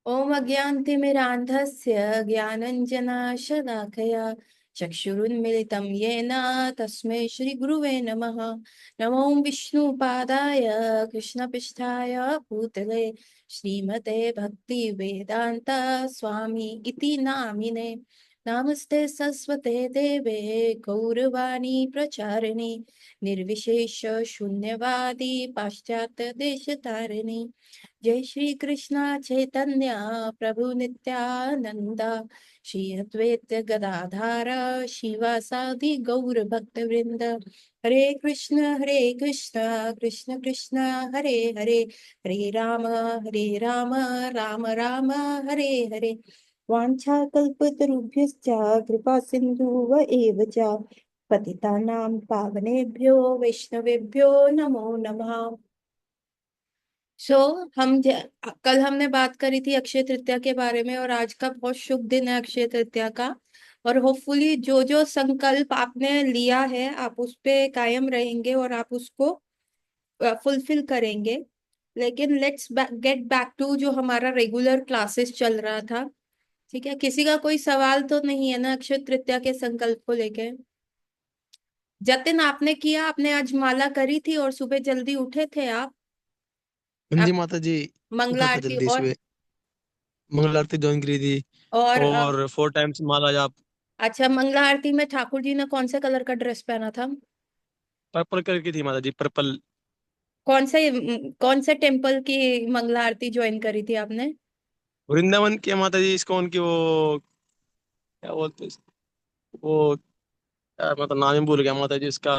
ओम अज्ञानतिमिरान्धस्य ज्ञानञ्जनशलाकया चक्षुरुन्मिलितं येन तस्मै श्रीगुरुवे नमः। नमो विष्णुपादाय कृष्णपृष्ठाय भूतले श्रीमते भक्तिवेदान्त स्वामी इति नामिने। नमस्ते सरस्वते देवे गौरवाणी प्रचारिणे निर्विशेष शून्यवादी पाश्चात्य देशतारिणी। जय श्री कृष्णा चैतन्य प्रभु नित्यानंद श्री अद्वैत गदाधार शिवासादि गौर भक्त वृंद। हरे कृष्ण कृष्ण कृष्ण हरे हरे, हरे राम राम राम हरे हरे। वाञ्छाकल्पतरुभ्यश्च कृपा सिन्धुव एव च पतितानां पावनेभ्यो वैष्णवेभ्यो नमो नमः। सो कल हमने बात करी थी अक्षय तृतीया के बारे में, और आज का बहुत शुभ दिन है अक्षय तृतीया का। और होपफुली जो जो संकल्प आपने लिया है आप उस पे कायम रहेंगे और आप उसको फुलफिल करेंगे। लेकिन लेट्स गेट बैक टू जो हमारा रेगुलर क्लासेस चल रहा था। ठीक है, किसी का कोई सवाल तो नहीं है ना अक्षय तृतीया के संकल्प को लेके? जतिन, आपने किया, आपने आज माला करी थी और सुबह जल्दी उठे थे आप? हाँ जी आप माता जी। मंगला उठा था आरती जल्दी और सुबह। मंगल आरती ज्वाइन करी थी। और और 4 टाइम्स माला जाप। अच्छा, मंगला आरती में ठाकुर जी ने कौन से कलर का ड्रेस पहना था? पर्पल कलर की थी माता जी, पर्पल। कौन से टेम्पल की मंगला आरती ज्वाइन करी थी आपने? वृंदावन की माता जी, इसको उनकी वो क्या बोलते हैं वो, यार मतलब नाम ही भूल गया माता जी इसका।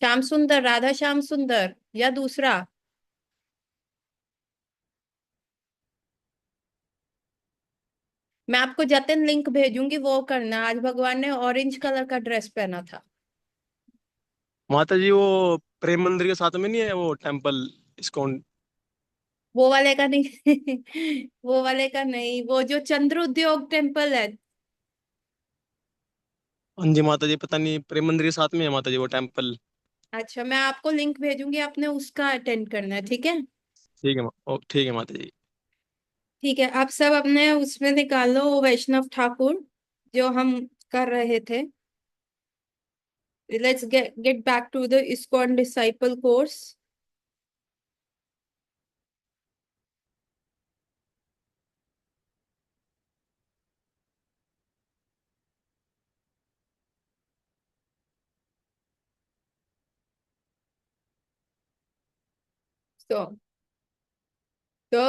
श्याम सुंदर, राधा श्याम सुंदर या दूसरा? मैं आपको जतिन लिंक भेजूंगी, वो करना। आज भगवान ने ऑरेंज कलर का ड्रेस पहना था। माता जी वो प्रेम मंदिर के साथ में नहीं है वो टेम्पल, इसको? वो वाले का नहीं वो वाले का नहीं, वो जो चंद्र उद्योग टेम्पल है। हाँ जी माता जी, पता नहीं प्रेम मंदिर के साथ में है माता जी वो टेम्पल। अच्छा, मैं आपको लिंक भेजूंगी, आपने उसका अटेंड करना है, ठीक है? ठीक है ठीक है माता जी। ठीक है, आप सब अपने उसमें निकालो वैष्णव ठाकुर जो हम कर रहे थे। Let's get back to the ISKCON disciple course. तो तो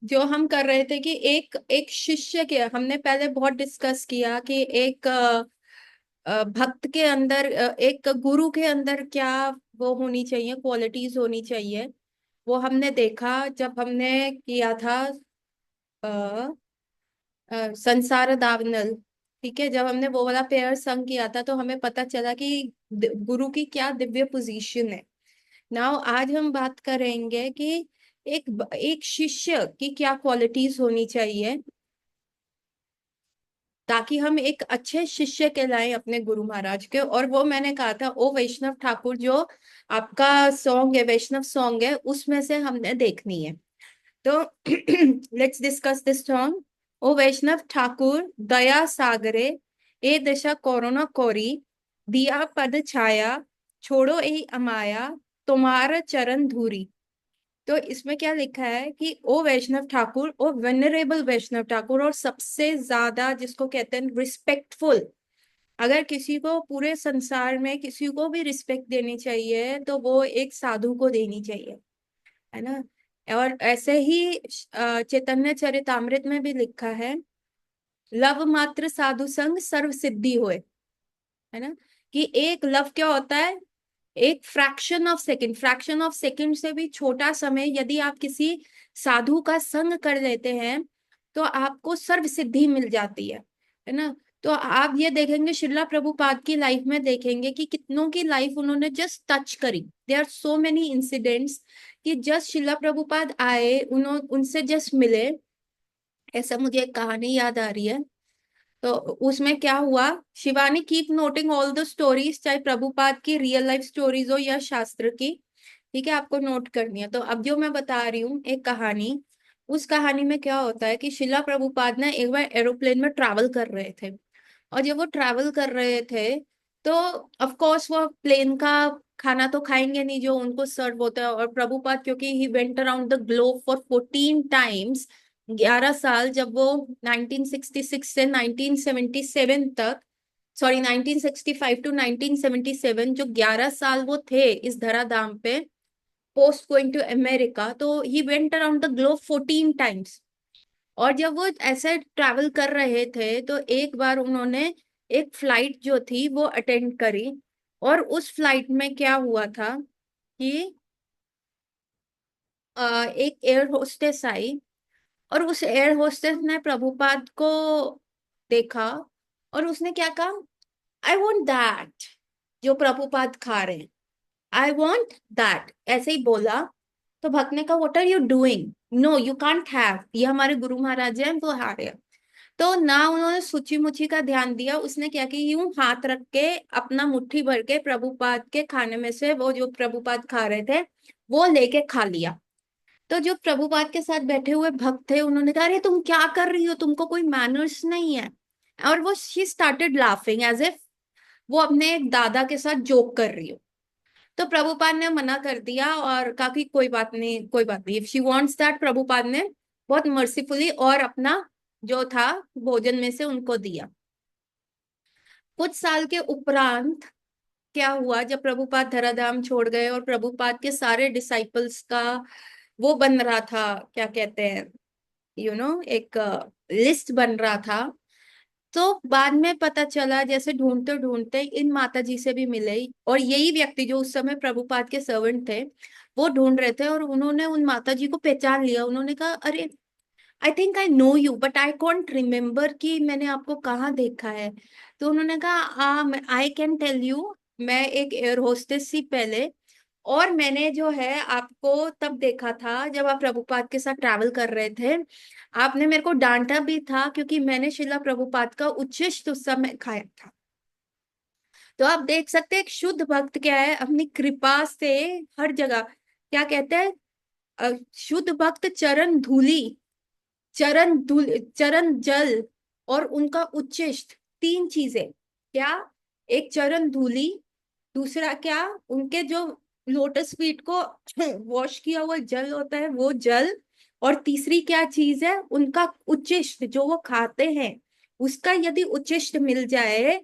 जो हम कर रहे थे कि एक एक शिष्य के, हमने पहले बहुत डिस्कस किया कि एक भक्त के अंदर, एक गुरु के अंदर क्या वो होनी चाहिए, क्वालिटीज होनी चाहिए। वो हमने देखा जब हमने किया था संसार दावनल। ठीक है, जब हमने वो वाला पेयर संग किया था तो हमें पता चला कि गुरु की क्या दिव्य पोजीशन है। नाउ आज हम बात करेंगे कि एक शिष्य की क्या क्वालिटीज होनी चाहिए ताकि हम एक अच्छे शिष्य कहलाएं अपने गुरु महाराज के। और वो मैंने कहा था ओ वैष्णव ठाकुर, जो आपका सॉन्ग है, वैष्णव सॉन्ग है, उसमें से हमने देखनी है। तो लेट्स डिस्कस दिस सॉन्ग। ओ वैष्णव ठाकुर दया सागरे, ए दशा कोरोना कोरी, दिया पद छाया, छोड़ो ए अमाया, तुम्हारा चरण धूरी। तो इसमें क्या लिखा है कि ओ वैष्णव ठाकुर, ओ वेनरेबल वैष्णव ठाकुर, और सबसे ज्यादा जिसको कहते हैं रिस्पेक्टफुल, अगर किसी को पूरे संसार में किसी को भी रिस्पेक्ट देनी चाहिए तो वो एक साधु को देनी चाहिए, है ना? और ऐसे ही चैतन्य चरितामृत में भी लिखा है, लव मात्र साधु संग सर्व सिद्धि होए। है ना? कि एक लव क्या होता है? एक फ्रैक्शन ऑफ सेकंड से भी छोटा समय यदि आप किसी साधु का संग कर लेते हैं तो आपको सर्व सिद्धि मिल जाती है ना? तो आप ये देखेंगे शिला प्रभुपाद की लाइफ में, देखेंगे कि कितनों की लाइफ उन्होंने जस्ट टच करी। There are so many incidents कि जस्ट शिला प्रभुपाद आए, उन्होंने उनसे जस्ट मिले। ऐसा मुझे एक कहानी याद आ रही है। तो उसमें क्या हुआ, Shivani keep noting all the stories, चाहे प्रभुपाद की रियल लाइफ स्टोरीज हो या शास्त्र की। ठीक है, आपको नोट करनी है। तो अब जो मैं बता रही हूँ एक कहानी, उस कहानी में क्या होता है कि शिला प्रभुपाद ने एक बार एरोप्लेन में ट्रैवल कर रहे थे। और जब वो ट्रैवल कर रहे थे तो ऑफ कोर्स वो प्लेन का खाना तो खाएंगे नहीं जो उनको सर्व होता है। और प्रभुपाद क्योंकि he went around the globe for 14 times, 11 साल, जब वो 1966 से 1977 तक, सॉरी 1965 टू 1977, जो 11 साल वो थे इस धराधाम पे पोस्ट गोइंग टू अमेरिका, तो he went around the globe 14 times. और जब वो ऐसे ट्रैवल कर रहे थे तो एक बार उन्होंने एक फ्लाइट जो थी वो अटेंड करी। और उस फ्लाइट में क्या हुआ था कि एक एयर होस्टेस आई, और उस एयर होस्टेस ने प्रभुपाद को देखा और उसने क्या कहा, आई वॉन्ट दैट, जो प्रभुपाद खा रहे हैं, आई वॉन्ट दैट, ऐसे ही बोला। तो भक्त ने कहा, what are you doing, no you can't have, ये हमारे गुरु महाराज हैं वो खा रहे हैं। तो ना उन्होंने सूची मुची का ध्यान दिया, उसने क्या किया, यूं हाथ रख के अपना मुट्ठी भर के प्रभुपाद के खाने में से वो जो प्रभुपाद खा रहे थे वो लेके खा लिया। तो जो प्रभुपाद के साथ बैठे हुए भक्त थे उन्होंने कहा, अरे तुम क्या कर रही हो, तुमको कोई मैनर्स नहीं है। और वो she started laughing as if वो अपने एक दादा के साथ जोक कर रही हो। तो प्रभुपाद ने मना कर दिया और कहा कि कोई बात नहीं, कोई बात नहीं, if she wants that. Prabhupada ने बहुत मर्सीफुली और अपना जो था भोजन में से उनको दिया। कुछ साल के उपरांत क्या हुआ, जब प्रभुपाद धराधाम छोड़ गए और प्रभुपाद के सारे डिसाइपल्स का वो बन रहा था, क्या कहते हैं, एक लिस्ट बन रहा था। तो बाद में पता चला, जैसे ढूंढते ढूंढते इन माता जी से भी मिले, और यही व्यक्ति जो उस समय प्रभुपाद के सर्वेंट थे वो ढूंढ रहे थे, और उन्होंने उन माता जी को पहचान लिया। उन्होंने कहा, अरे I think I know you but I can't remember कि मैंने आपको कहाँ देखा है। तो उन्होंने कहा, आई कैन टेल यू, मैं एक एयर होस्टेस थी पहले, और मैंने जो है आपको तब देखा था जब आप प्रभुपाद के साथ ट्रैवल कर रहे थे। आपने मेरे को डांटा भी था क्योंकि मैंने शिला प्रभुपाद का उच्छिष्ट उस समय खाया था। तो आप देख सकते हैं एक शुद्ध भक्त क्या है, अपनी कृपा से हर जगह, क्या कहते हैं, शुद्ध भक्त चरण धूलि, चरण जल और उनका उच्छिष्ट, तीन चीजें, क्या, एक चरण धूलि, दूसरा क्या, उनके जो लोटस फीट को वॉश किया हुआ जल होता है वो जल, और तीसरी क्या चीज है, उनका उच्छिष्ट जो वो खाते हैं, उसका यदि उच्छिष्ट मिल जाए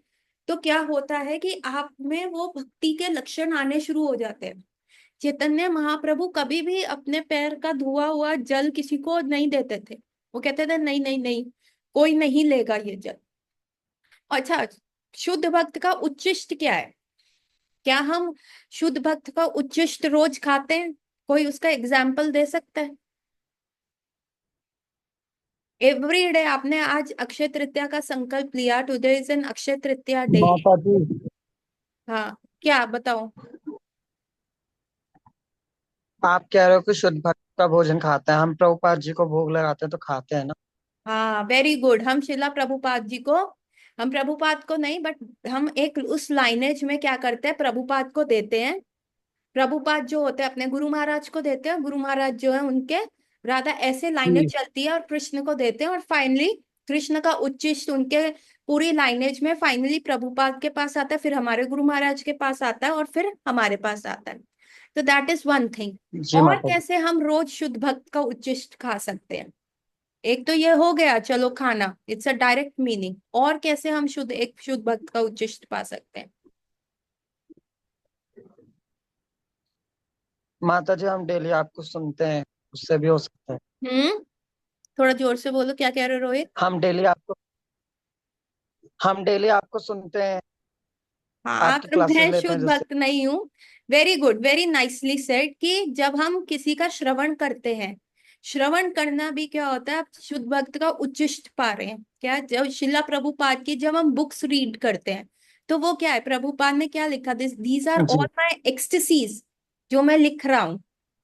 तो क्या होता है कि आप में वो भक्ति के लक्षण आने शुरू हो जाते हैं। चैतन्य महाप्रभु कभी भी अपने पैर का धुआ हुआ जल किसी को नहीं देते थे। वो कहते थे, नहीं नहीं नहीं, कोई नहीं लेगा ये जल। अच्छा, शुद्ध भक्त का उच्छिष्ट क्या है, क्या हम शुद्ध भक्त का उच्छिष्ट रोज खाते हैं? कोई उसका एग्जाम्पल दे सकता है? एवरी डे, आपने आज अक्षय तृतीया का संकल्प लिया, today is an Akshaya Tritiya day. माता जी, हाँ, क्या बताओ। आप कह रहे हो कि शुद्ध भक्त का भोजन खाते हैं, हम प्रभुपाद जी को भोग लगाते हैं तो खाते हैं ना। हाँ, वेरी गुड। हम शिला प्रभुपाद जी को, हम प्रभुपाद को नहीं बट हम एक उस लाइनेज में क्या करते हैं, प्रभुपाद को देते हैं। प्रभुपाद जो होते हैं अपने गुरु महाराज को देते हैं, गुरु महाराज जो है उनके, राधा ऐसे लाइनेज जी। चलती है, और कृष्ण को देते हैं, और फाइनली कृष्ण का उच्चिष्ट उनके पूरी लाइनेज में फाइनली प्रभुपाद के पास आता है, फिर हमारे गुरु महाराज के पास आता है, और फिर हमारे पास आता है। तो दैट इज वन थिंग। जी और माता जी। कैसे हम रोज शुद्ध भक्त का उच्चिष्ट खा सकते हैं, एक तो ये हो गया चलो खाना, इट्स अ डायरेक्ट मीनिंग, और कैसे हम एक शुद्ध भक्त का उच्चिष्ट पा सकते हैं? माता जी, हम डेली आपको सुनते हैं, उससे भी हो सकता है। हम्म, थोड़ा जोर से बोलो, क्या कह रहे हो रोहित? हम डेली आपको हम डेली आपको सुनते हैं, हाँ, आप आपकी तो, क्लासेस मैं लेते शुद्ध हैं जिससे। भक्त नहीं हूँ। Very good, very nicely said, कि जब हम किसी का श्रवण करते हैं, श्रवण करना भी क्या होता है, आप शुद्ध भक्त का उच्चिष्ट पा रहे हैं क्या? जब शिला प्रभुपाद की जब हम बुक्स रीड करते हैं तो वो क्या है, प्रभुपाद ने क्या लिखा, these R G. All my ecstasies, जो मैं लिख रहा हूँ,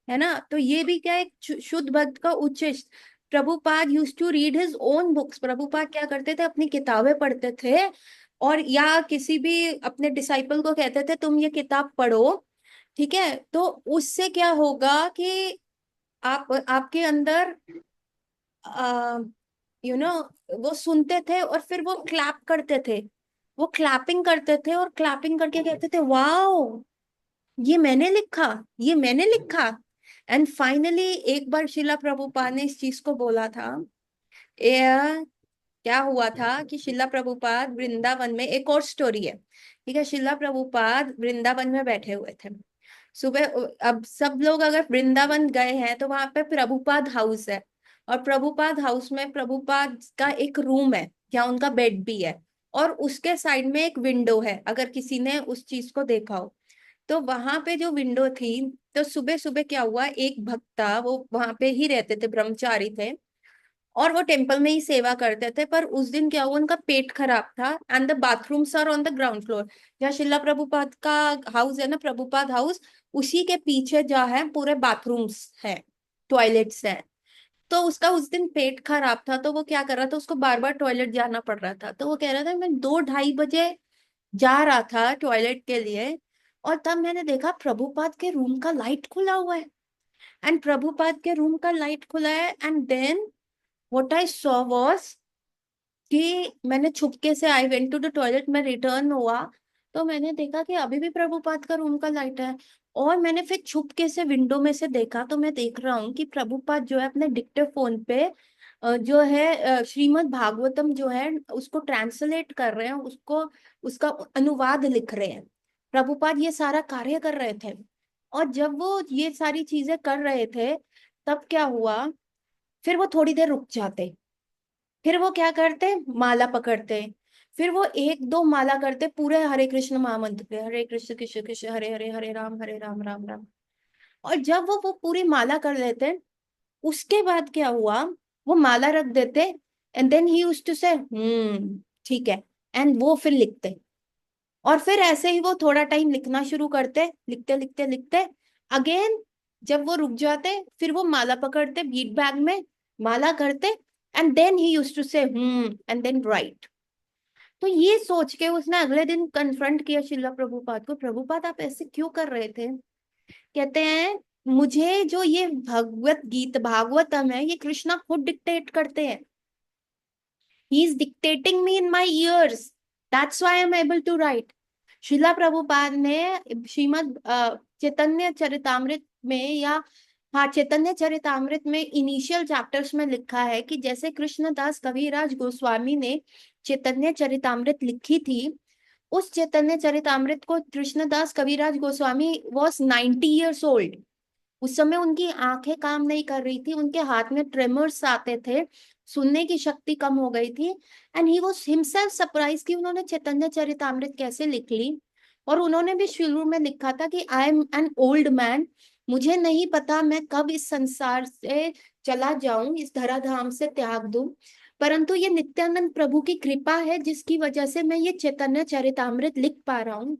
है ना? तो ये भी क्या है, एक शुद्ध भक्त का उच्चिष्ट। Prabhupada used to read his own books, Prabhupada क्या करते थे, अपनी किताबें पढ़ते थे, और या किसी भी अपने डिसाइपल को कहते थे तुम ये किताब पढ़ो, ठीक है, तो उससे क्या होगा कि आप आपके अंदर यू नो वो सुनते थे और फिर वो क्लैप करते थे, वो क्लैपिंग करते थे और क्लैपिंग करके कहते थे वाओ, ये मैंने लिखा, ये मैंने लिखा। एंड फाइनली एक बार शिला प्रभुपाद ने इस चीज को बोला था। ये क्या हुआ था कि शिला प्रभुपाद वृंदावन में, एक और स्टोरी है, ठीक है। शिला प्रभुपाद वृंदावन में बैठे हुए थे सुबह। अब सब लोग अगर वृंदावन गए हैं तो वहां पे प्रभुपाद हाउस है, और प्रभुपाद हाउस में प्रभुपाद का एक रूम है जहाँ उनका बेड भी है, और उसके साइड में एक विंडो है, अगर किसी ने उस चीज को देखा हो। तो वहां पे जो विंडो थी, तो सुबह सुबह क्या हुआ, एक भक्त था, वो वहां पे ही रहते थे, ब्रह्मचारी थे, और वो टेम्पल में ही सेवा करते थे। पर उस दिन क्या हुआ, उनका पेट खराब था, and the bathrooms are on the ground floor. जहाँ शिला प्रभुपाद का हाउस है ना, प्रभुपाद हाउस, उसी के पीछे जो है पूरे बाथरूम्स है, टॉयलेट्स है। तो उसका उस दिन पेट खराब था, तो वो क्या कर रहा था, उसको बार बार टॉयलेट जाना पड़ रहा था। तो वो कह रहा था मैं 2-2:30 बजे जा रहा था टॉयलेट के लिए, और तब मैंने देखा प्रभुपाद के रूम का लाइट खुला हुआ है, एंड प्रभुपाद के रूम का लाइट खुला है, and then what I saw was कि मैंने छुपके से, I went to the toilet, में रिटर्न हुआ, तो मैंने देखा कि अभी भी प्रभुपाद का रूम का लाइट है। और मैंने फिर छुपके से विंडो में से देखा, तो मैं देख रहा हूँ कि प्रभुपाद जो है अपने डिक्टेफोन पे जो है श्रीमद् भागवतम जो है उसको ट्रांसलेट कर रहे हैं, उसको उसका अनुवाद लिख रहे हैं। प्रभुपाद ये सारा कार्य कर रहे थे। और जब वो ये सारी चीजें कर रहे थे, तब क्या हुआ, फिर वो थोड़ी देर रुक जाते, फिर वो क्या करते, माला पकड़ते, फिर वो 1-2 माला करते पूरे हरे कृष्ण महामंत्र पे, हरे कृष्ण कृष्ण कृष्ण हरे हरे, हरे राम राम राम। और जब वो पूरी माला कर लेते, उसके बाद क्या हुआ, वो माला रख देते, and then he used to say ठीक है, एंड वो फिर लिखते। और फिर ऐसे ही वो थोड़ा टाइम लिखना शुरू करते, लिखते लिखते लिखते, अगेन जब वो रुक जाते, फिर वो माला पकड़ते बीट बैग में, माला करते, and then he used to say and then write. तो ये सोच के उसने अगले दिन कन्फ्रंट किया शिला प्रभुपाद को, प्रभुपाद आप ऐसे क्यों कर रहे थे? कहते हैं मुझे जो ये भगवत गीत भागवतम है, ये कृष्णा खुद डिक्टेट करते हैं, he is dictating me in my ears, that's why I am able to write. Srila Prabhupada ने श्रीमद चैतन्य चरितामृत में, या हाँ चैतन्य चरितामृत में इनिशियल चैप्टर्स में लिखा है कि जैसे कृष्णदास कविराज गोस्वामी ने चैतन्य चरितामृत लिखी थी, उस चैतन्य चरितामृत को Krishnadas Kaviraj Goswami was 90 years old। उस समय उनकी आंखें काम नहीं कर रही थी, उनके हाथ में ट्रेमर्स आते थे, सुनने की शक्ति कम हो गई थी, and he was himself surprise कि उन्होंने चैतन्य चरितामृत कैसे लिख ली। और उन्होंने भी शुरू में लिखा था कि I M N old man, मुझे नहीं पता मैं कब इस संसार से चला जाऊं, इस धराधाम से त्याग दूं, परंतु ये नित्यानंद प्रभु की कृपा है जिसकी वजह से मैं ये चैतन्य चरितामृत लिख पा रहा हूँ।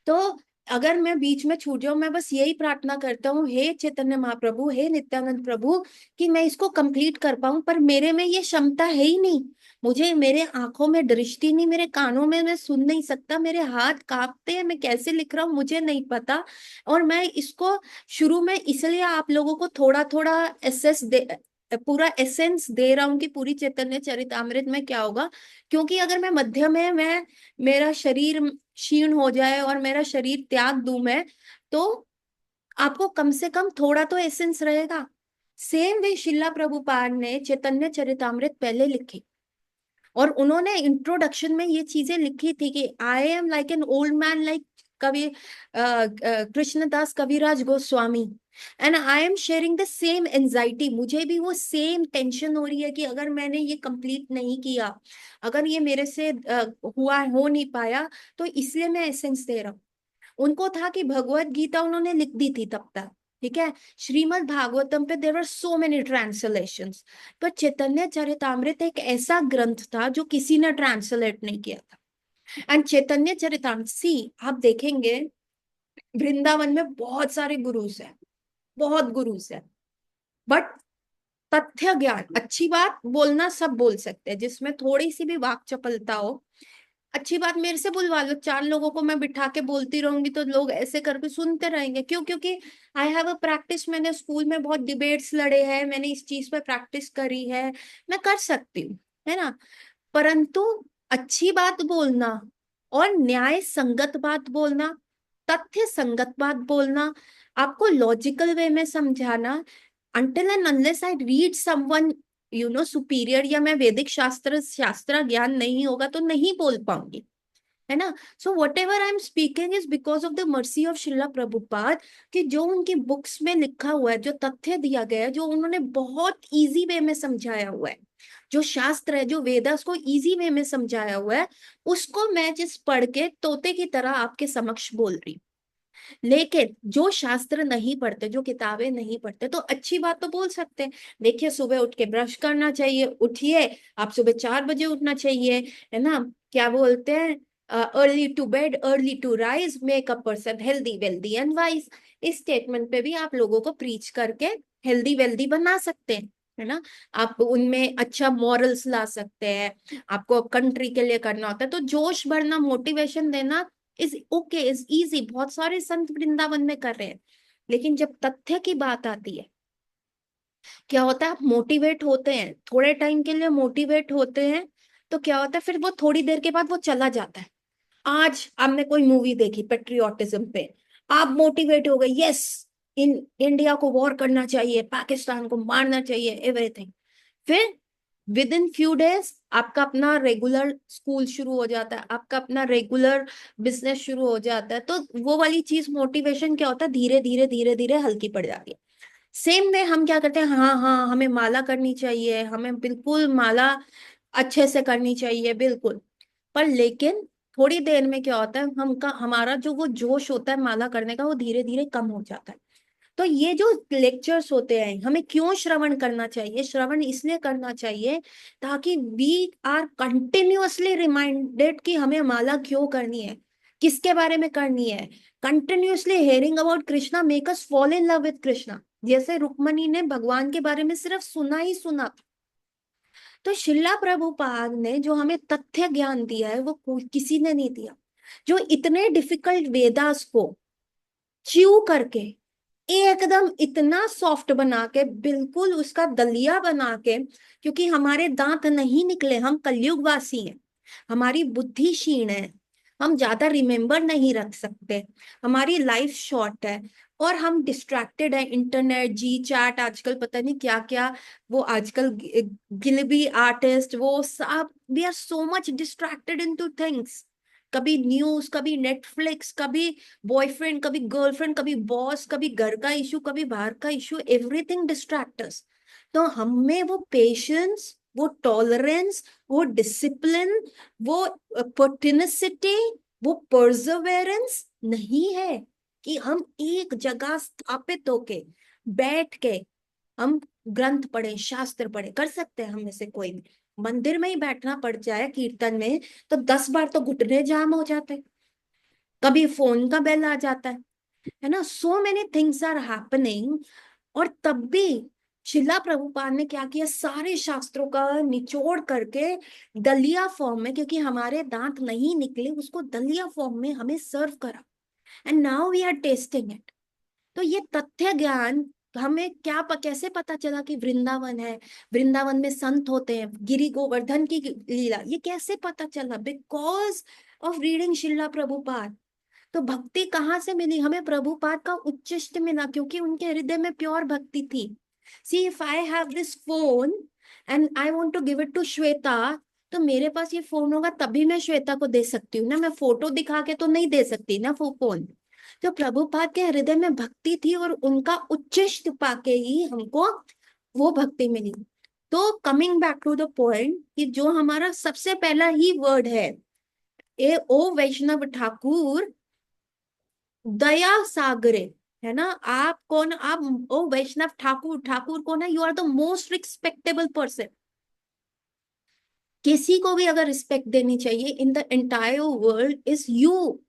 तो अगर मैं बीच में छूट जाऊं, मैं बस यही प्रार्थना करता हूँ, हे चैतन्य महाप्रभु, हे नित्यानंद प्रभु, कि मैं इसको कंप्लीट कर पाऊं, पर मेरे में ये क्षमता है ही नहीं। मुझे, मेरे आंखों में दृष्टि नहीं, मेरे कानों में मैं सुन नहीं सकता, मेरे हाथ कांपते हैं, मैं कैसे लिख रहा हूँ मुझे नहीं पता। और मैं इसको शुरू में इसलिए आप लोगों को थोड़ा थोड़ा पूरा एसेंस दे रहा हूँ कि पूरी चैतन्य चरितामृत में क्या होगा, क्योंकि अगर मैं मध्य में, मैं मेरा शरीर क्षीण हो जाए और मेरा शरीर त्याग दूं मैं, तो आपको कम से कम थोड़ा तो एसेंस रहेगा। सेम वे शिला प्रभुपाद ने चैतन्य चरितामृत पहले लिखी, और उन्होंने इंट्रोडक्शन में ये चीजें लिखी थी कि I am like an old man, like Kavi Krishnadas Kaviraj Goswami, and I am sharing the same anxiety, मुझे भी वो सेम टेंशन हो रही है कि अगर मैंने ये कंप्लीट नहीं किया, अगर ये मेरे से हो नहीं पाया, तो इसलिए मैं एसेंस दे रहा हूँ। उनको था कि भगवत गीता उन्होंने लिख दी थी तब तक, ठीक है, श्रीमद् भागवतम पे there were so many translations, पर चैतन्य चरितामृत एक ऐसा ग्रंथ था जो किसी ने ट्रांसलेट नहीं किया था। एंड चैतन्य चरितामृत, सी आप देखेंगे वृंदावन में बहुत सारे गुरुज हैं, बहुत गुरुज हैं, बट तथ्य ज्ञान, अच्छी बात बोलना सब बोल सकते हैं, जिसमें थोड़ी सी भी वाक चपलता हो, अच्छी बात मेरे से बुलवा लो, 4 लोगों को मैं बिठा के बोलती रहूंगी तो लोग ऐसे करके सुनते रहेंगे। क्यों? क्योंकि आई हैव अ प्रैक्टिस, मैंने स्कूल में बहुत डिबेट्स लड़े हैं, मैंने इस चीज पे प्रैक्टिस करी है, मैं कर सकती हूँ, है ना। परंतु अच्छी बात बोलना और न्याय संगत बात बोलना, तथ्य संगत बात बोलना, आपको लॉजिकल वे में समझाना, until and unless I read someone superior, या मैं वैदिक शास्त्र ज्ञान नहीं होगा तो नहीं बोल पाऊंगी, है ना। So what ever I am speaking is because of the mercy of शिला प्रभुपाद, कि जो उनकी बुक्स में लिखा हुआ है, जो तथ्य दिया गया है, जो उन्होंने बहुत इजी वे में समझाया हुआ है, जो शास्त्र है, जो वेदास को इजी वे में समझाया हुआ है, उसको मैं जिस पढ़ के तोते की तरह आपके समक्ष बोल रही हूँ। लेकिन जो शास्त्र नहीं पढ़ते, जो किताबें नहीं पढ़ते, तो अच्छी बात तो बोल सकते हैं। देखिए, सुबह उठ के ब्रश करना चाहिए, उठिए आप, सुबह 4 बजे उठना चाहिए, है ना। क्या बोलते हैं, early to bed early to rise make a person healthy wealthy and wise. इस स्टेटमेंट पे भी आप लोगों को प्रीच करके हेल्दी वेल्दी बना सकते हैं, है ना। आप उनमें अच्छा मॉरल्स ला सकते हैं, आपको कंट्री के लिए करना होता है तो जोश भरना, मोटिवेशन देना इज ओके, इज इजी, बहुत सारे संत वृंदावन में कर रहे हैं। लेकिन जब तथ्य की बात आती है, क्या होता है, आप मोटिवेट होते हैं, थोड़े टाइम के लिए मोटिवेट होते हैं, तो क्या होता है, फिर वो थोड़ी देर के बाद वो चला जाता है। आज आपने कोई मूवी देखी पेट्रियोटिज्म पे, आप मोटिवेट हो गए, यस, इन इंडिया को वॉर करना चाहिए, पाकिस्तान को मारना चाहिए, एवरीथिंग। फिर विद इन फ्यू डेज आपका अपना रेगुलर स्कूल शुरू हो जाता है, आपका अपना रेगुलर बिजनेस शुरू हो जाता है, तो वो वाली चीज मोटिवेशन क्या होता है, धीरे धीरे धीरे धीरे हल्की पड़ जाती है। सेम वे हम क्या करते हैं, हाँ हाँ हमें माला करनी चाहिए, हमें बिल्कुल माला अच्छे से करनी चाहिए, बिल्कुल। पर लेकिन थोड़ी देर में क्या होता है, हमारा जो वो जोश होता है माला करने का, वो धीरे धीरे कम हो जाता है। तो ये जो लेक्चर्स होते हैं, हमें क्यों श्रवण करना चाहिए? श्रवण इसलिए करना चाहिए ताकि वी आर कंटिन्यूअसली रिमाइंडेड कि हमें माला क्यों करनी है, किसके बारे में करनी है। Continuously hearing about Krishna make us fall in love with Krishna. जैसे रुक्मणी ने भगवान के बारे में सिर्फ सुना ही सुना था, तो शिला प्रभुपाद ने जो हमें तथ्य ज्ञान दिया है वो किसी ने नहीं दिया। जो इतने डिफिकल्ट वेदास को च्यू करके एकदम इतना सॉफ्ट बना के, बिल्कुल उसका दलिया बना के, क्योंकि हमारे दांत नहीं निकले, हम कलयुग वासी हैं, हमारी बुद्धि क्षीण है, हम ज्यादा रिमेम्बर नहीं रख सकते, हमारी लाइफ शॉर्ट है, और हम डिस्ट्रैक्टेड है, इंटरनेट, जी चैट, आजकल पता नहीं क्या क्या, वो आजकल गिलबी आर्टिस्ट, वो सब, we are so much distracted into things. कभी न्यूज, कभी नेटफ्लिक्स, कभी बॉयफ्रेंड, कभी गर्लफ्रेंड, कभी बॉस, कभी घर का इशू, कभी बाहर का इशू, एवरीथिंग डिस्ट्रैक्टर्स। तो हमें वो पेशेंस, वो टॉलरेंस, वो डिसिप्लिन, वो पर्टिनेसिटी, वो परजर्वेरेंस नहीं है कि हम एक जगह स्थापित होके बैठ के हम ग्रंथ पढ़े, शास्त्र पढ़े। कर सकते हैं हम में से कोई भी, मंदिर में ही बैठना पड़ जाए कीर्तन में तो 10 बार तो घुटने जाम हो जाते हैं, कभी फोन का बेल आ जाता है ना। So many things are happening. और तब भी शिला प्रभुपाद ने क्या किया, सारे शास्त्रों का निचोड़ करके दलिया फॉर्म में, क्योंकि हमारे दांत नहीं निकले, उसको दलिया फॉर्म में हमें सर्व करा, and now we are testing it. तो ये तथ्य ज्ञान हमें कैसे पता चला कि वृंदावन है, वृंदावन में संत होते हैं, गिरि गोवर्धन की लीला, ये कैसे पता चला? बिकॉज ऑफ रीडिंग शिला प्रभुपाद। तो भक्ति कहाँ से मिली हमें? प्रभुपाद का उच्चिष्ट मिला, क्योंकि उनके हृदय में प्योर भक्ति थी। See if I have this phone and I want to give it to Shweta, तो मेरे पास ये फोन होगा तभी मैं श्वेता को दे सकती हूँ ना, मैं फोटो दिखा के तो नहीं दे सकती ना वो फोन। तो प्रभुपाद के हृदय में भक्ति थी और उनका उच्चिष्ट पाके ही हमको वो भक्ति मिली। तो coming back to the point, कि जो हमारा सबसे पहला ही वर्ड है, ए ओ वैष्णव ठाकुर दया सागरे, है ना। आप कौन? आप ओ वैष्णव ठाकुर, ठाकुर कौन है? You are the most respectable person. किसी को भी अगर रिस्पेक्ट देनी चाहिए in the entire world is you,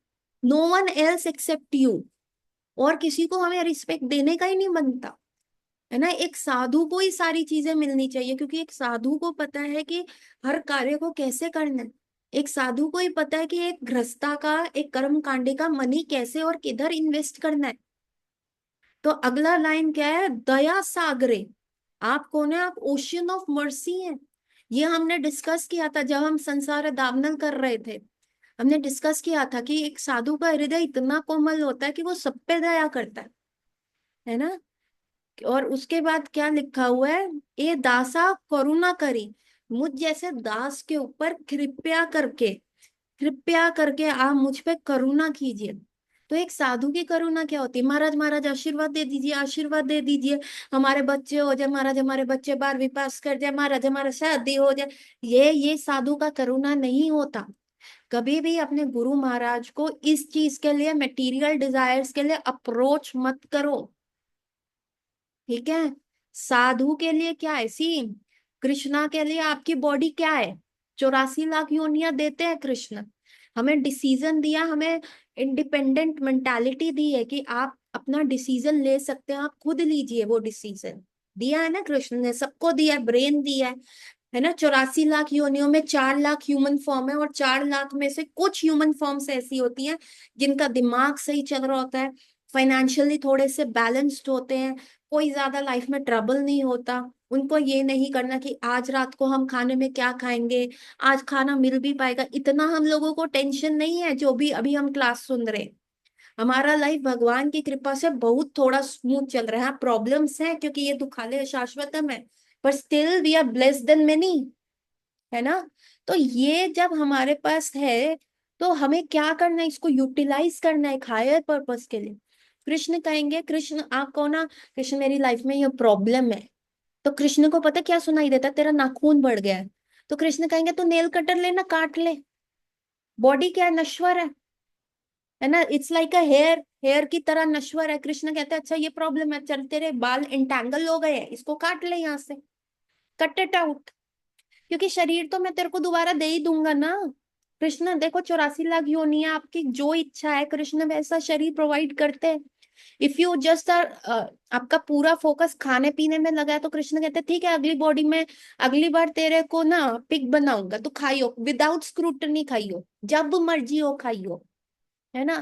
no one else except you. और किसी को हमें रिस्पेक्ट देने का ही नहीं बनता, है ना। एक साधु को ही सारी चीजें मिलनी चाहिए, क्योंकि एक साधु को पता है कि हर कार्य को कैसे करना है। एक साधु को ही पता है कि एक गृहस्था का, एक कर्म कांडी का मनी कैसे और किधर इन्वेस्ट करना है। तो अगला लाइन क्या है, दया सागरे। आप कौन है, आप ओशियन ऑफ मर्सी हैं। ये हमने डिस्कस किया था जब हम संसार दावनल कर रहे थे। हमने डिस्कस किया था कि एक साधु का हृदय इतना कोमल होता है कि वो सब पे दया करता है ना। और उसके बाद क्या लिखा हुआ है, ए दासा करुणा करी, मुझ जैसे दास के ऊपर कृपया करके आप मुझ पे करुणा कीजिए। तो एक साधु की करुणा क्या होती है, महाराज महाराज आशीर्वाद दे दीजिए, आशीर्वाद दे दीजिए, हमारे बच्चे हो जाए महाराज, हमारे बच्चे 12वीं पास कर जाए महाराज, हमारा शादी हो जाए। ये साधु का करुणा नहीं होता। कभी भी अपने गुरु महाराज को इस चीज के लिए, मटेरियल डिजायर्स के लिए अप्रोच मत करो, ठीक है। साधु के लिए क्या है, सी कृष्णा के लिए आपकी बॉडी क्या है, 84 लाख योनियां देते हैं कृष्ण। हमें डिसीजन दिया, हमें इंडिपेंडेंट मेंटालिटी दी है कि आप अपना डिसीजन ले सकते हैं, आप खुद लीजिए वो डिसीजन। दिया है ना कृष्ण ने, सबको दिया है, ब्रेन दिया है ना। 84 लाख योनियों में 4 लाख ह्यूमन फॉर्म है, और 4 लाख में से कुछ ह्यूमन फॉर्म्स ऐसी होती हैं जिनका दिमाग सही चल रहा होता है, फाइनेंशियली थोड़े से बैलेंस्ड होते हैं, कोई ज्यादा लाइफ में ट्रबल नहीं होता। उनको ये नहीं करना कि आज रात को हम खाने में क्या खाएंगे, आज खाना मिल भी पाएगा, इतना हम लोगों को टेंशन नहीं है जो भी अभी हम क्लास सुन रहे हैं। हमारा लाइफ भगवान की कृपा से बहुत थोड़ा स्मूथ चल रहा है। प्रॉब्लम्स हैं क्योंकि ये दुखालय शाश्वतम है, पर still we are blessed than many, है ना। तो ये जब हमारे पास है तो हमें क्या करना है, इसको यूटिलाइज करना है हायर पर्पस के लिए। कृष्ण कहेंगे, कृष्ण आप कहो ना, कृष्ण मेरी लाइफ में ये प्रॉब्लम है, तो कृष्ण को पता क्या सुनाई देता है, तेरा नाखून बढ़ गया है। तो कृष्ण कहेंगे तू नेल कटर लेना, काट ले। बॉडी क्या है, नश्वर है ना। It's like a hair, hair की तरह नश्वर है। कृष्ण कहते हैं अच्छा ये प्रॉब्लम है, चल तेरे बाल इंटैंगल हो गए हैं, इसको काट ले यहाँ से, कट इट आउट। क्योंकि शरीर तो मैं तेरे को दोबारा दे ही दूंगा ना। कृष्ण देखो 84 लाख योनियां, आपकी जो इच्छा है कृष्ण वैसा शरीर प्रोवाइड करते हैं। इफ यू जस्ट आर, आपका पूरा फोकस खाने पीने में लगा है तो कृष्ण कहते हैं ठीक है, अगली बॉडी में अगली बार तेरे को ना पिग बनाऊंगा, तो खाइयो, विदाउट स्क्रूटनी खाइयो, जब मर्जी हो खाइयो, है ना।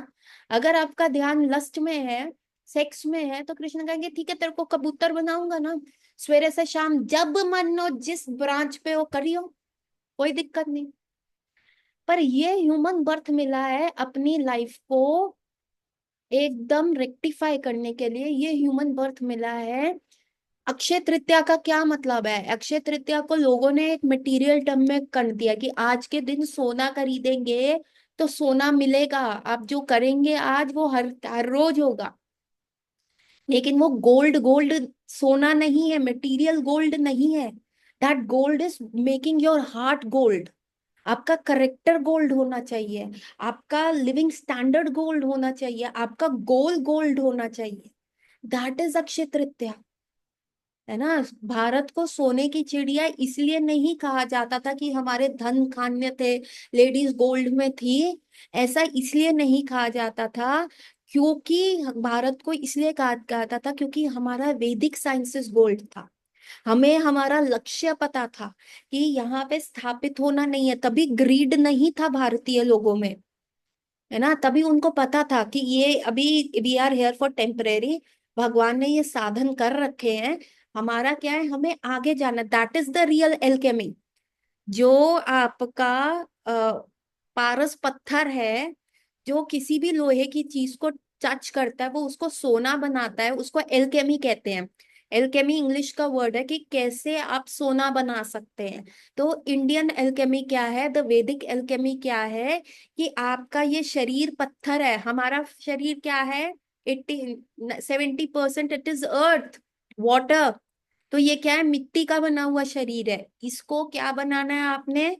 अगर आपका ध्यान लस्ट में है, सेक्स में है, तो कृष्ण कहेंगे ठीक है तेरे को कबूतर बनाऊंगा ना, सवेरे से शाम जब मन हो जिस ब्रांच पे हो करियो, कोई दिक्कत नहीं। पर ये ह्यूमन बर्थ मिला है अपनी लाइफ को एकदम रेक्टिफाई करने के लिए, ये ह्यूमन बर्थ मिला है। अक्षय तृतीया का क्या मतलब है, अक्षय तृतीया को लोगों ने एक मटेरियल टर्म में कर दिया कि आज के दिन सोना खरीदेंगे तो सोना मिलेगा, आप जो करेंगे आज वो हर हर रोज होगा। लेकिन वो गोल्ड गोल्ड सोना नहीं है, मटेरियल गोल्ड नहीं है। That gold is making your heart gold. आपका करेक्टर गोल्ड होना चाहिए, आपका लिविंग स्टैंडर्ड गोल्ड होना चाहिए, आपका गोल गोल्ड होना चाहिए। दैट इज अक्षय तृतीया, है ना। भारत को सोने की चिड़िया इसलिए नहीं कहा जाता था कि हमारे धन धान्य थे, लेडीज गोल्ड में थी, ऐसा इसलिए नहीं कहा जाता था। क्योंकि भारत को इसलिए कहा जाता था क्योंकि हमारा वैदिक साइंसेस गोल्ड था। हमें हमारा लक्ष्य पता था कि यहाँ पे स्थापित होना नहीं है, तभी ग्रीड नहीं था भारतीय लोगों में, है ना। तभी उनको पता था कि ये अभी we are here for temporary, भगवान ने ये साधन कर रखे हैं, हमारा क्या है, हमें आगे जाना। That is the real alchemy. जो आपका पारस पत्थर है, जो किसी भी लोहे की चीज को टच करता है वो उसको सोना बनाता है, उसको एल्केमी कहते हैं। एल्केमी इंग्लिश का वर्ड है कि कैसे आप सोना बना सकते हैं। तो इंडियन एल्केमी क्या है, द वैदिक एल्केमी क्या है, कि आपका ये शरीर पत्थर है, हमारा शरीर क्या है, 70% इट इज अर्थ, वाटर। तो ये क्या है, मिट्टी का बना हुआ शरीर है, इसको क्या बनाना है आपने,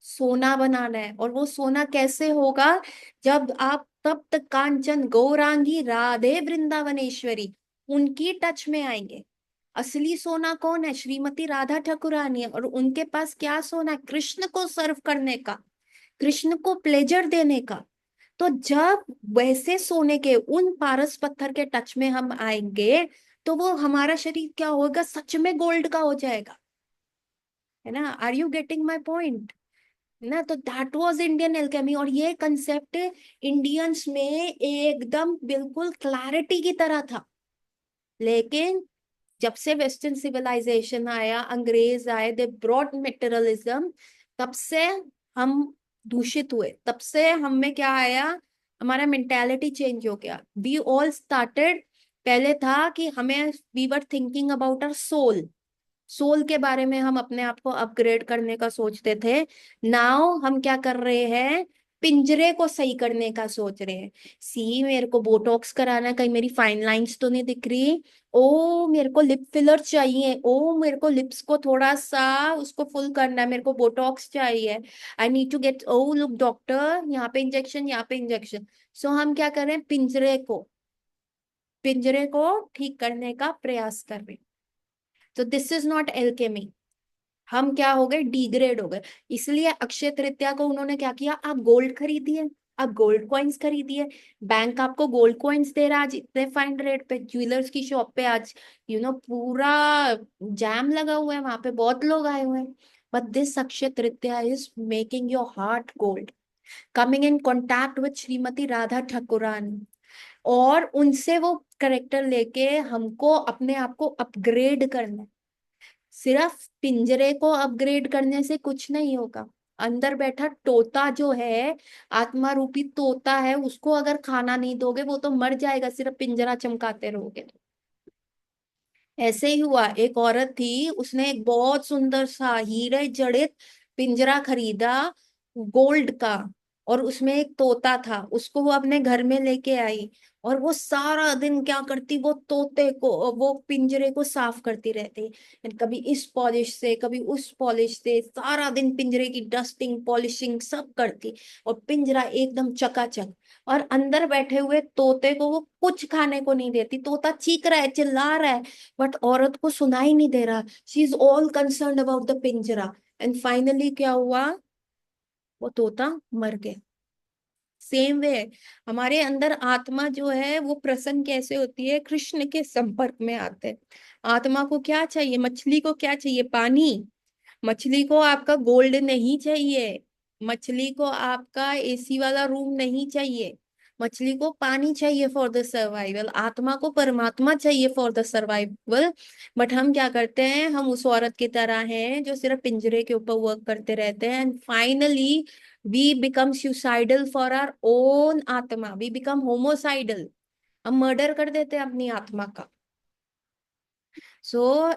सोना बनाना है। और वो सोना कैसे होगा, जब आप तप्त कांचन गौरांगी राधे वृंदावनेश्वरी उनकी टच में आएंगे। असली सोना कौन है, श्रीमती राधा ठाकुरानी है, और उनके पास क्या सोना है, कृष्ण को सर्व करने का, कृष्ण को प्लेजर देने का। तो जब वैसे सोने के उन पारस पत्थर के टच में हम आएंगे तो वो हमारा शरीर क्या होगा, सच में गोल्ड का हो जाएगा, है ना। Are you getting my point. ना, तो दैट वाज इंडियन एल्केमी। और ये कंसेप्ट इंडियंस में एकदम बिल्कुल क्लैरिटी की तरह था। लेकिन जब से वेस्टर्न सिविलाइजेशन आया, अंग्रेज आए, दे ब्रॉट मेटेरियलिज्म, तब से हम दूषित हुए। तब से हम में क्या आया, हमारा मेंटालिटी चेंज हो गया। वी ऑल स्टार्टेड, पहले था कि हमें we were thinking about our soul, soul के बारे में हम अपने आप को अपग्रेड करने का सोचते थे। नाउ हम क्या कर रहे हैं, पिंजरे को सही करने का सोच रहे हैं। सी, मेरे को बोटॉक्स कराना है, कहीं मेरी फाइन लाइंस तो नहीं दिख रही। ओ मेरे को लिप फिलर चाहिए, ओ मेरे को लिप्स को थोड़ा सा उसको फुल करना है, मेरे को बोटॉक्स चाहिए। I need to get, oh look doctor, यहाँ पे इंजेक्शन, यहाँ पे इंजेक्शन। सो हम क्या कर रहे हैं, पिंजरे को ठीक करने का प्रयास कर रहे हैं। तो दिस इज नॉट एल्केमी। हम क्या हो गए, डिग्रेड हो गए। इसलिए अक्षय तृतीया को उन्होंने क्या किया, आप गोल्ड खरीदिए, आप गोल्ड कॉइन्स खरीदिए। बैंक आपको गोल्ड कॉइन्स दे रहा है आज इतने फाइन रेट पे। ज्वेलर्स की शॉप पे आज पूरा जैम लगा हुआ है, वहां पे बहुत लोग आए हुए हैं। But this Akshaya Tritiya is making your heart gold, coming in contact with Shrimati Radha Thakurani, और उनसे वो करेक्टर लेके हमको अपने आप को अपग्रेड करना है। सिर्फ पिंजरे को अपग्रेड करने से कुछ नहीं होगा। अंदर बैठा तोता जो है, आत्मा रूपी तोता है, उसको अगर खाना नहीं दोगे वो तो मर जाएगा, सिर्फ पिंजरा चमकाते रहोगे तो। ऐसे ही हुआ, एक औरत थी, उसने एक बहुत सुंदर सा हीरे जड़ित पिंजरा खरीदा, गोल्ड का, और उसमें एक तोता था, उसको वो अपने घर में लेके आई। और वो सारा दिन क्या करती, वो तोते को, वो पिंजरे को साफ करती रहती, कभी इस पॉलिश से कभी उस पॉलिश से, सारा दिन पिंजरे की डस्टिंग पॉलिशिंग सब करती, और पिंजरा एकदम चकाचक। और अंदर बैठे हुए तोते को वो कुछ खाने को नहीं देती। तोता चीख रहा है, चिल्ला रहा है, बट औरत को सुनाई नहीं दे रहा। She is all concern about the पिंजरा। एंड फाइनली क्या हुआ, वो तोता मर गया। सेम वे, हमारे अंदर आत्मा जो है वो प्रसन्न कैसे होती है, कृष्ण के संपर्क में आते हैं। आत्मा को क्या चाहिए, मछली को क्या चाहिए, पानी। मछली को आपका गोल्ड नहीं चाहिए, मछली को आपका एसी वाला रूम नहीं चाहिए, मछली को पानी चाहिए फॉर द सर्वाइवल। आत्मा को परमात्मा चाहिए फॉर द सर्वाइवल। बट हम क्या करते हैं, हम उस औरत की तरह हैं जो सिर्फ पिंजरे के ऊपर वर्क करते रहते हैं। And finally we become suicidal for our own आत्मा, वी बिकम होमोसाइडल। हम मर्डर कर देते हैं अपनी आत्मा का।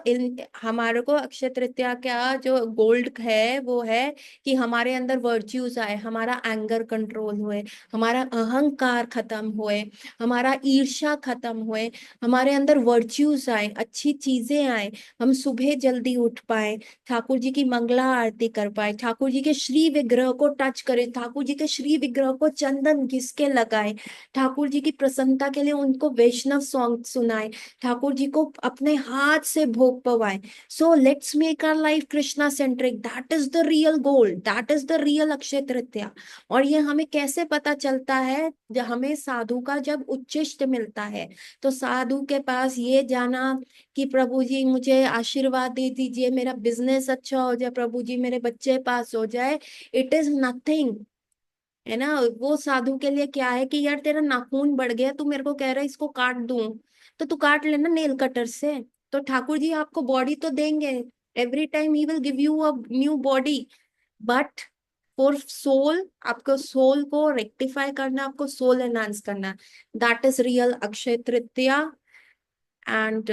इन हमारे को अक्षय तृतीया का जो गोल्ड है वो है कि हमारे अंदर वर्च्यूज आए, हमारा एंगर कंट्रोल हुए, हमारा अहंकार खत्म हुए, हमारा ईर्ष्या खत्म हुए, हमारे अंदर वर्च्यूज आए, अच्छी चीजें आए, हम सुबह जल्दी उठ पाए, ठाकुर जी की मंगला आरती कर पाए, ठाकुर जी के श्री विग्रह को टच करें, ठाकुर जी के श्री विग्रह को चंदन घिस के लगाए, ठाकुर जी की प्रसन्नता के लिए उनको वैष्णव सॉन्ग सुनाए, ठाकुर जी को अपने हाथ से भोग पवाए। So let's make our life Krishna centric, that is the real goal, that is the real Akshaya Tritiya. और ये हमें कैसे पता चलता है, जब हमें साधु का जब उच्चिष्ट मिलता है, तो साधु के पास ये जाना कि प्रभु जी मुझे आशीर्वाद दे दीजिए, मेरा बिजनेस अच्छा हो जाए, प्रभु जी मेरे बच्चे पास हो जाए, इट इज नथिंग, है ना। वो साधु के लिए क्या है कि यार तेरा नाखून बढ़ गया, तू मेरे को कह रहा है इसको काट दूं, तो तू काट लेना नेल कटर से। तो ठाकुर जी आपको बॉडी तो देंगे, every time he will give you a new body, but for soul, आपको सोल को रेक्टिफाई करना, आपको सोल एनहांस करना, that is real Akshaya Tritiya. And